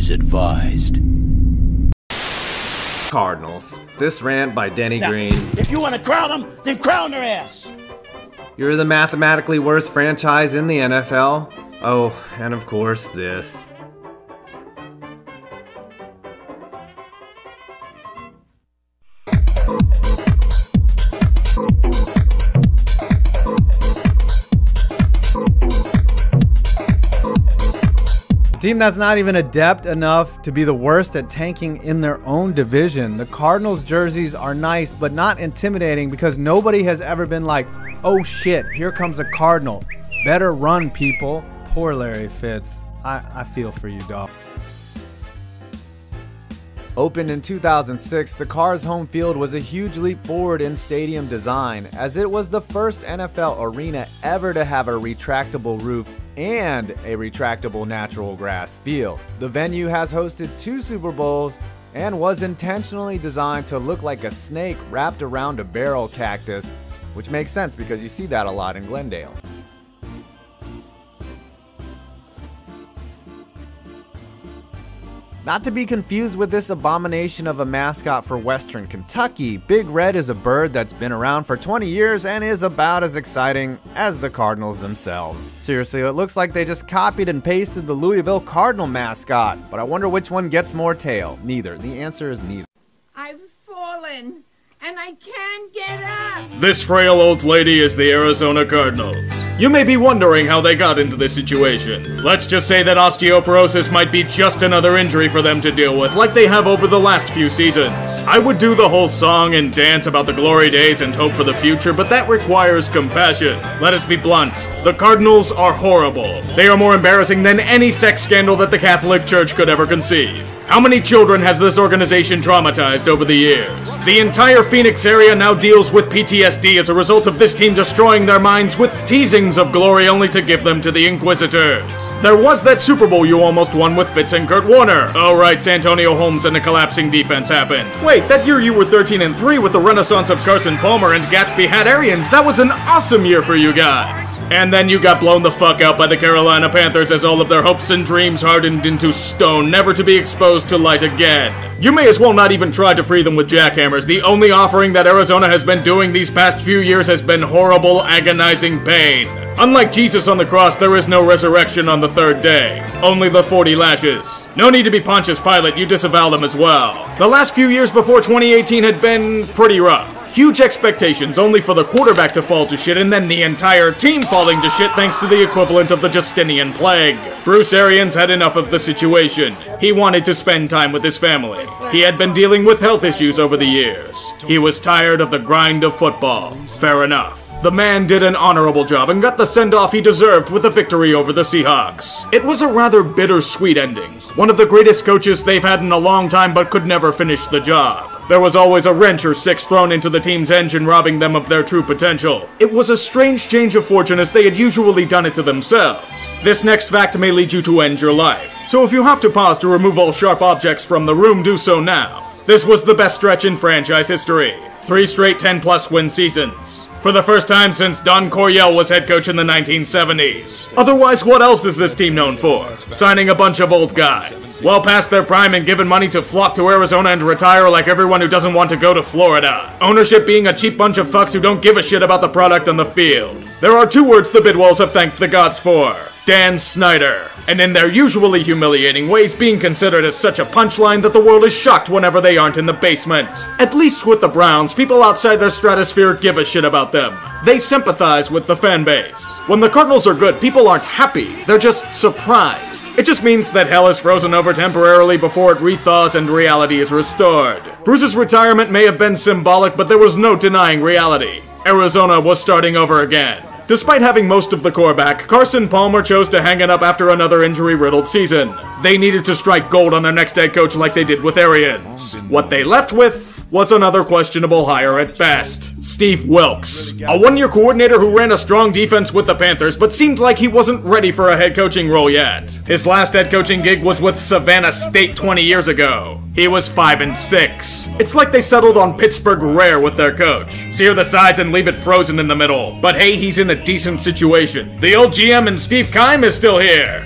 Viewers advised. Cardinals. This rant by Denny Now, Green. if you want to crown them, then crown their ass. You're the mathematically worst franchise in the NFL. Oh, and of course this. A team that's not even adept enough to be the worst at tanking in their own division. The Cardinals jerseys are nice, but not intimidating because nobody has ever been like, oh shit, here comes a Cardinal. Better run, people. Poor Larry Fitz. I feel for you, dog. Opened in 2006, the Car's home field was a huge leap forward in stadium design, as it was the first NFL arena ever to have a retractable roof and a retractable natural grass field. The venue has hosted 2 Super Bowls and was intentionally designed to look like a snake wrapped around a barrel cactus, which makes sense because you see that a lot in Glendale. Not to be confused with this abomination of a mascot for Western Kentucky, Big Red is a bird that's been around for 20 years and is about as exciting as the Cardinals themselves. Seriously, it looks like they just copied and pasted the Louisville Cardinal mascot, but I wonder which one gets more tail. Neither. The answer is neither. I've fallen, and I can't get up. This frail old lady is the Arizona Cardinals. You may be wondering how they got into this situation. Let's just say that osteoporosis might be just another injury for them to deal with, like they have over the last few seasons. I would do the whole song and dance about the glory days and hope for the future, but that requires compassion. Let us be blunt. The Cardinals are horrible. They are more embarrassing than any sex scandal that the Catholic Church could ever conceive. How many children has this organization traumatized over the years? The entire Phoenix area now deals with PTSD as a result of this team destroying their minds with teasings of glory only to give them to the Inquisitors. There was that Super Bowl you almost won with Fitz and Kurt Warner. Oh right, Santonio Holmes and a collapsing defense happened. Wait, that year you were 13-3 with the renaissance of Carson Palmer and Gatsby Hatt-Arians. That was an awesome year for you guys. And then you got blown the fuck out by the Carolina Panthers as all of their hopes and dreams hardened into stone, never to be exposed to light again. You may as well not even try to free them with jackhammers. The only offering that Arizona has been doing these past few years has been horrible, agonizing pain. Unlike Jesus on the cross, there is no resurrection on the 3rd day. Only the 40 lashes. No need to be Pontius Pilate, you disavow them as well. The last few years before 2018 had been pretty rough. Huge expectations, only for the quarterback to fall to shit, and then the entire team falling to shit thanks to the equivalent of the Justinian plague. Bruce Arians had enough of the situation. He wanted to spend time with his family. He had been dealing with health issues over the years. He was tired of the grind of football. Fair enough. The man did an honorable job and got the send-off he deserved with a victory over the Seahawks. It was a rather bittersweet ending. One of the greatest coaches they've had in a long time but could never finish the job. There was always a wrench or 6 thrown into the team's engine, robbing them of their true potential. It was a strange change of fortune as they had usually done it to themselves. This next fact may lead you to end your life. So if you have to pause to remove all sharp objects from the room, do so now. This was the best stretch in franchise history. 3 straight 10-plus win seasons. For the first time since Don Coryell was head coach in the 1970s. Otherwise, what else is this team known for? Signing a bunch of old guys. Well past their prime and given money to flock to Arizona and retire like everyone who doesn't want to go to Florida. Ownership being a cheap bunch of fucks who don't give a shit about the product on the field. There are 2 words the Bidwells have thanked the gods for. Dan Snyder. And in their usually humiliating ways, being considered as such a punchline that the world is shocked whenever they aren't in the basement. At least with the Browns, people outside their stratosphere give a shit about them. They sympathize with the fan base. When the Cardinals are good, people aren't happy. They're just surprised. It just means that hell is frozen over temporarily before it rethaws and reality is restored. Bruce's retirement may have been symbolic, but there was no denying reality. Arizona was starting over again. Despite having most of the core back, Carson Palmer chose to hang it up after another injury-riddled season. They needed to strike gold on their next head coach like they did with Arians. What they left with was another questionable hire at best. Steve Wilks, a one-year coordinator who ran a strong defense with the Panthers, but seemed like he wasn't ready for a head coaching role yet. His last head coaching gig was with Savannah State 20 years ago. He was 5-6. It's like they settled on Pittsburgh Rare with their coach. Sear the sides and leave it frozen in the middle. But hey, he's in a decent situation. The old GM and Steve Keim is still here.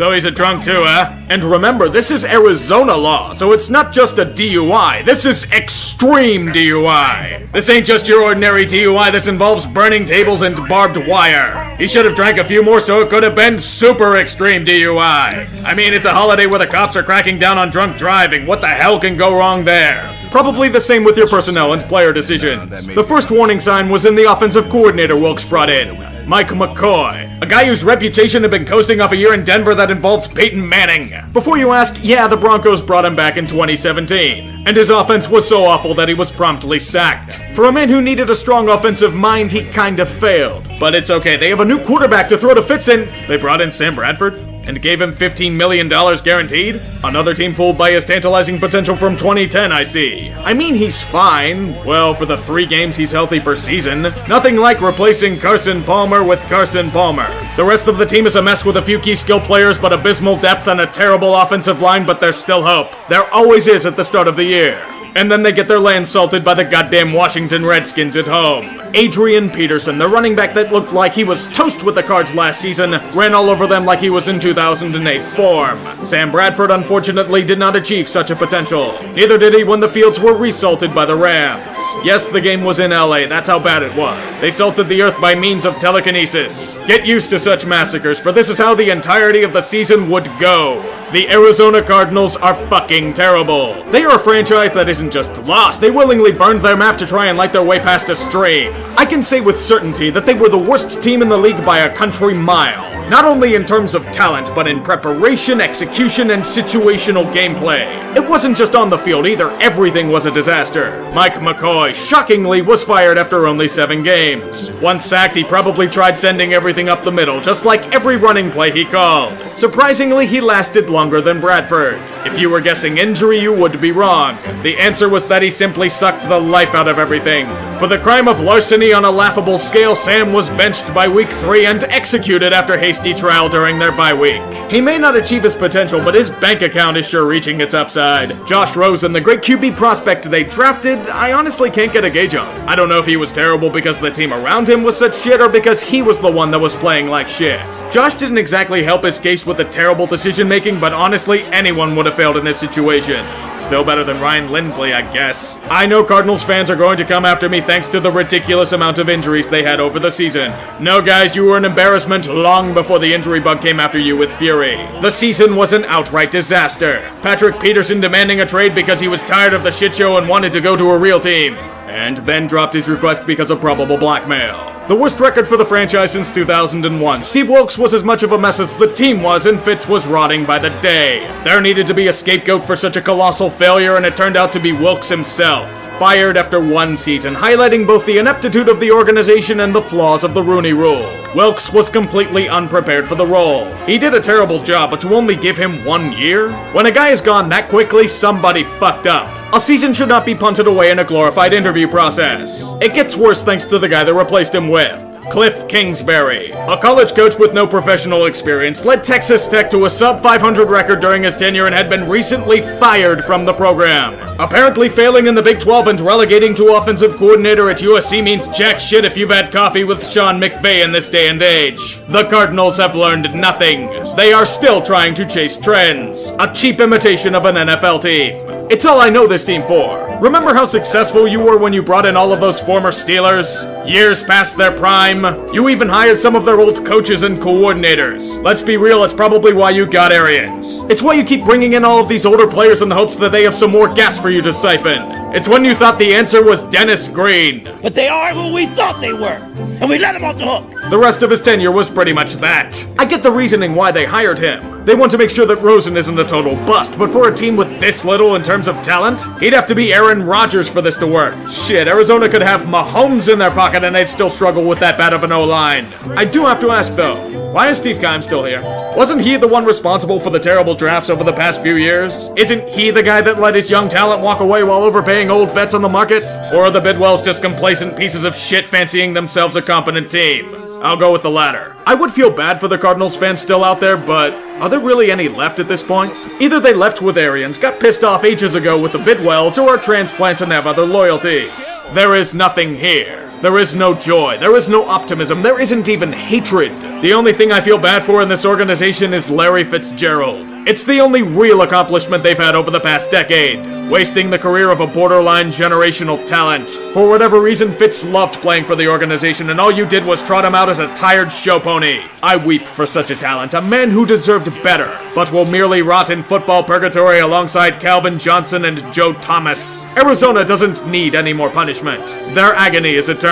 So he's a drunk too, huh? And remember, this is Arizona law, so it's not just a DUI. This is extreme DUI. This ain't just your ordinary DUI. This involves burning tables and barbed wire. He should have drank a few more so it could have been super extreme DUI. I mean, it's a holiday where the cops are cracking down on drunk driving. What the hell can go wrong there? Probably the same with your personnel and player decisions. The first warning sign was in the offensive coordinator Wilkes brought in, Mike McCoy, a guy whose reputation had been coasting off a year in Denver that involved Peyton Manning. Before you ask, yeah, the Broncos brought him back in 2017, and his offense was so awful that he was promptly sacked. For a man who needed a strong offensive mind, he kind of failed. But it's okay, they have a new quarterback to throw to Fitz in. They brought in Sam Bradford and gave him $15 million guaranteed? Another team fooled by his tantalizing potential from 2010, I see. I mean, he's fine. Well, for the 3 games he's healthy per season. Nothing like replacing Carson Palmer with Carson Palmer. The rest of the team is a mess with a few key skill players, but abysmal depth and a terrible offensive line, but there's still hope. There always is at the start of the year. And then they get their land salted by the goddamn Washington Redskins at home. Adrian Peterson, the running back that looked like he was toast with the Cards last season, ran all over them like he was in 2008 form. Sam Bradford unfortunately did not achieve such a potential. Neither did he when the fields were resalted by the Rams. Yes, the game was in LA, that's how bad it was. They salted the earth by means of telekinesis. Get used to such massacres, for this is how the entirety of the season would go. The Arizona Cardinals are fucking terrible. They are a franchise that isn't just lost, they willingly burned their map to try and light their way past a stream. I can say with certainty that they were the worst team in the league by a country mile. Not only in terms of talent, but in preparation, execution, and situational gameplay. It wasn't just on the field either, everything was a disaster. Mike McCoy, shockingly, was fired after only 7 games. Once sacked, he probably tried sending everything up the middle, just like every running play he called. Surprisingly, he lasted longer than Bradford. If you were guessing injury, you would be wrong. The answer was that he simply sucked the life out of everything. For the crime of larceny on a laughable scale, Sam was benched by week 3 and executed after hasty trial during their bye week. He may not achieve his potential, but his bank account is sure reaching its upside. Josh Rosen, the great QB prospect they drafted, I honestly can't get a gauge on. I don't know if he was terrible because the team around him was such shit or because he was the one that was playing like shit. Josh didn't exactly help his case with the terrible decision making, but honestly, anyone would have failed in this situation. Still better than Ryan Lindley, I guess. I know Cardinals fans are going to come after me thanks to the ridiculous amount of injuries they had over the season. No, guys, you were an embarrassment long before the injury bug came after you with fury. The season was an outright disaster. Patrick Peterson demanding a trade because he was tired of the shit show and wanted to go to a real team. And then dropped his request because of probable blackmail. The worst record for the franchise since 2001. Steve Wilkes was as much of a mess as the team was, and Fitz was rotting by the day. There needed to be a scapegoat for such a colossal failure, and it turned out to be Wilkes himself. Fired after 1 season, highlighting both the ineptitude of the organization and the flaws of the Rooney Rule. Wilkes was completely unprepared for the role. He did a terrible job, but to only give him 1 year? When a guy is gone that quickly, somebody fucked up. A season should not be punted away in a glorified interview process. It gets worse thanks to the guy that replaced him with Cliff Kingsbury. A college coach with no professional experience, led Texas Tech to a sub-500 record during his tenure and had been recently fired from the program. Apparently failing in the Big 12 and relegating to offensive coordinator at USC means jack shit if you've had coffee with Sean McVay in this day and age. The Cardinals have learned nothing. They are still trying to chase trends. A cheap imitation of an NFL team. It's all I know this team for. Remember how successful you were when you brought in all of those former Steelers? Years past their prime. You even hired some of their old coaches and coordinators. Let's be real, it's probably why you got Arians. It's why you keep bringing in all of these older players in the hopes that they have some more gas for you to siphon. It's when you thought the answer was Dennis Green. But they are who we thought they were, and we let them off the hook. The rest of his tenure was pretty much that. I get the reasoning why they hired him. They want to make sure that Rosen isn't a total bust, but for a team with this little in terms of talent, he'd have to be Aaron Rodgers for this to work. Shit, Arizona could have Mahomes in their pocket and they'd still struggle with that bad of an O-line. I do have to ask though, why is Steve Keim still here? Wasn't he the one responsible for the terrible drafts over the past few years? Isn't he the guy that let his young talent walk away while overpaying old vets on the market? Or are the Bidwells just complacent pieces of shit fancying themselves a competent team? I'll go with the latter. I would feel bad for the Cardinals fans still out there, but Are there really any left at this point? Either they left with Aryans, got pissed off ages ago with the Bidwells, or are transplants and have other loyalties. There is nothing here. There is no joy, there is no optimism, there isn't even hatred. The only thing I feel bad for in this organization is Larry Fitzgerald. It's the only real accomplishment they've had over the past decade, wasting the career of a borderline generational talent. For whatever reason, Fitz loved playing for the organization, and all you did was trot him out as a tired show pony. I weep for such a talent, a man who deserved better, but will merely rot in football purgatory alongside Calvin Johnson and Joe Thomas. Arizona doesn't need any more punishment. Their agony is eternal.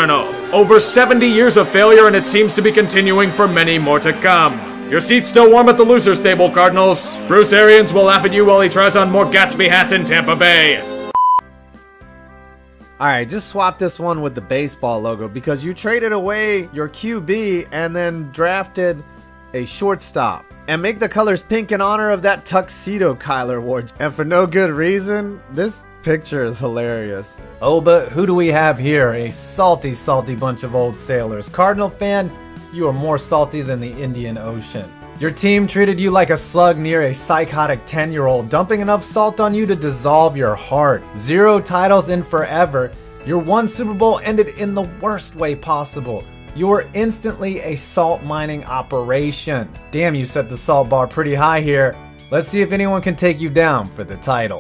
Over 70 years of failure, and it seems to be continuing for many more to come. Your seat's still warm at the loser's table, Cardinals. Bruce Arians will laugh at you while he tries on more Gatsby hats in Tampa Bay. Alright, just swap this one with the baseball logo because you traded away your QB and then drafted a shortstop. And make the colors pink in honor of that tuxedo Kyler wore. And for no good reason, this picture is hilarious. Oh, but who do we have here? A salty, salty bunch of old sailors. Cardinal fan, you are more salty than the Indian Ocean. Your team treated you like a slug near a psychotic 10-year-old, dumping enough salt on you to dissolve your heart. 0 titles in forever. Your 1 Super Bowl ended in the worst way possible. You were instantly a salt mining operation. Damn, you set the salt bar pretty high here. Let's see if anyone can take you down for the title.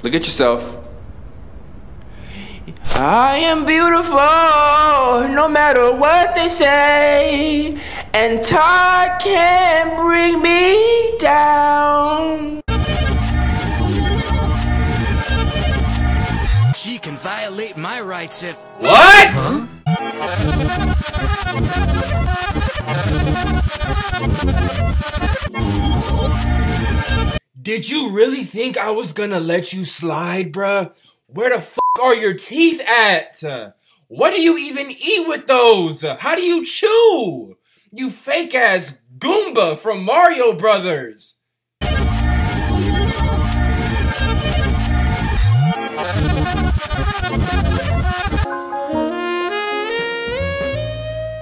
Look at yourself. I am beautiful, no matter what they say, and Todd can't bring me down. She can violate my rights if... What? Huh? Did you really think I was gonna let you slide, bruh? Where the f are your teeth at? What do you even eat with those? How do you chew? You fake ass Goomba from Mario Brothers.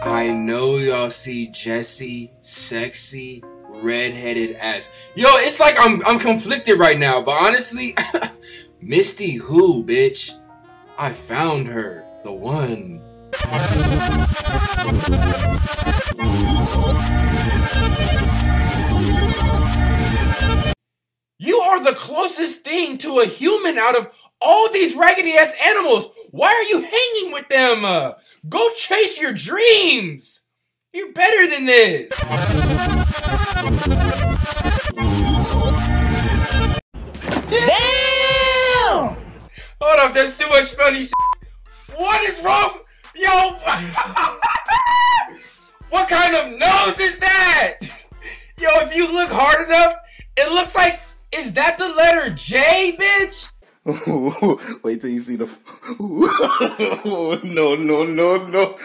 I know y'all see Jesse, sexy, red-headed ass. Yo, it's like I'm conflicted right now, but honestly, Misty who, bitch? I found her, the one. are the closest thing to a human out of all these raggedy-ass animals. Why are you hanging with them? Go chase your dreams. You're better than this. Damn! Hold up, there's too much funny shit. What is wrong? Yo! What kind of nose is that? Yo, if you look hard enough, it looks like, is that the letter J, bitch? Wait till you see the. No, no, no, no.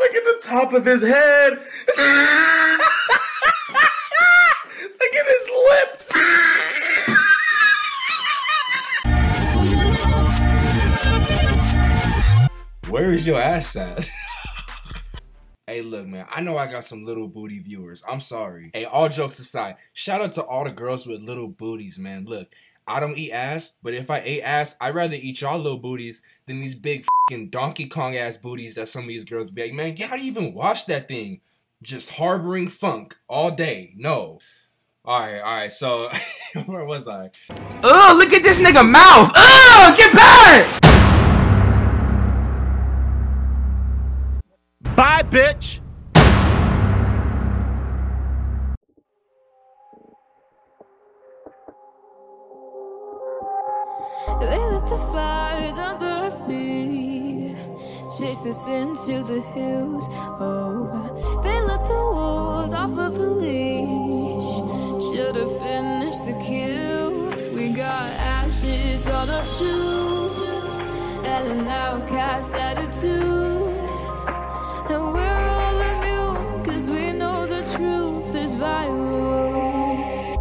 Look at the top of his head. Look at his lips. Where is your ass at? Hey, look, man, I know I got some little booty viewers. I'm sorry. Hey, all jokes aside, shout out to all the girls with little booties, man. Look, I don't eat ass, but if I ate ass, I'd rather eat y'all little booties than these big fucking Donkey Kong ass booties that some of these girls be like, man, how do you even wash that thing? Just harboring funk all day. No. All right, so where was I? Oh, look at this nigga mouth. Oh, get back! Bye, bitch. They lit the fires under our feet, chased us into the hills. Oh, they let the wolves off of the leash. Should've finished the kill. We got ashes on our shoes and an outcast attitude. And we're all immune, cause we know the truth is viral.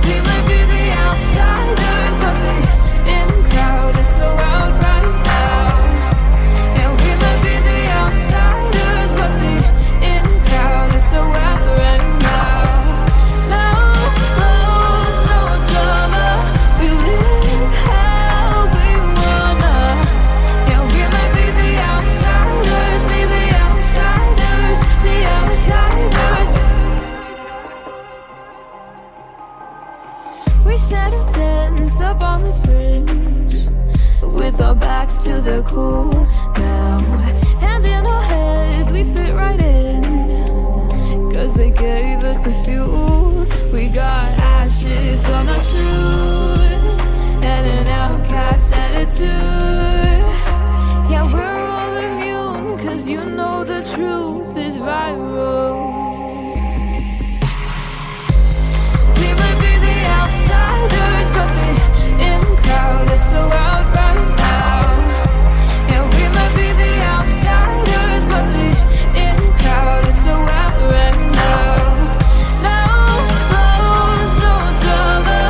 We might be the outsiders, but the in crowd is so out right now. And we might be the outsiders, but the in crowd is so out right now. No phones, no drama, we live how we wanna. Yeah, we might be the outsiders, be the outsiders, the outsiders. We set our tents up on the fringe, with our backs to the cool now. And in our heads we fit right in, cause they gave us the fuel. We got ashes on our shoes and an outcast attitude. Yeah, we're all immune, cause you know the truth is viral. We might be the outsiders, but the in crowd is so out right now. Yeah, we might be the outsiders, but the in crowd is so out right now. No phones, no drama,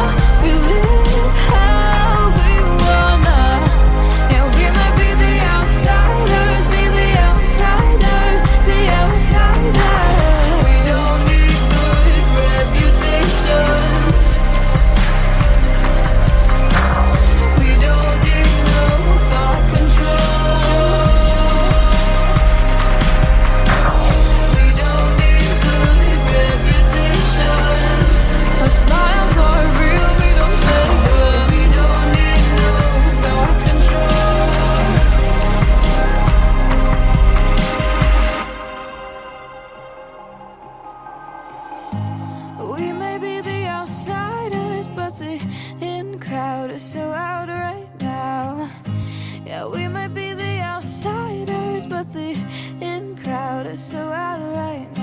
we live how we wanna. Yeah, we might be the outsiders, be the outsiders, the outsiders. We don't need good reputations. We don't need no thought control. We don't need good reputations. Our smiles are real, we don't fake them. We don't need no thought control. We may be the outsiders, but the in crowd is so out right now. Yeah, we might be the outsiders, but the in crowd is so out right now.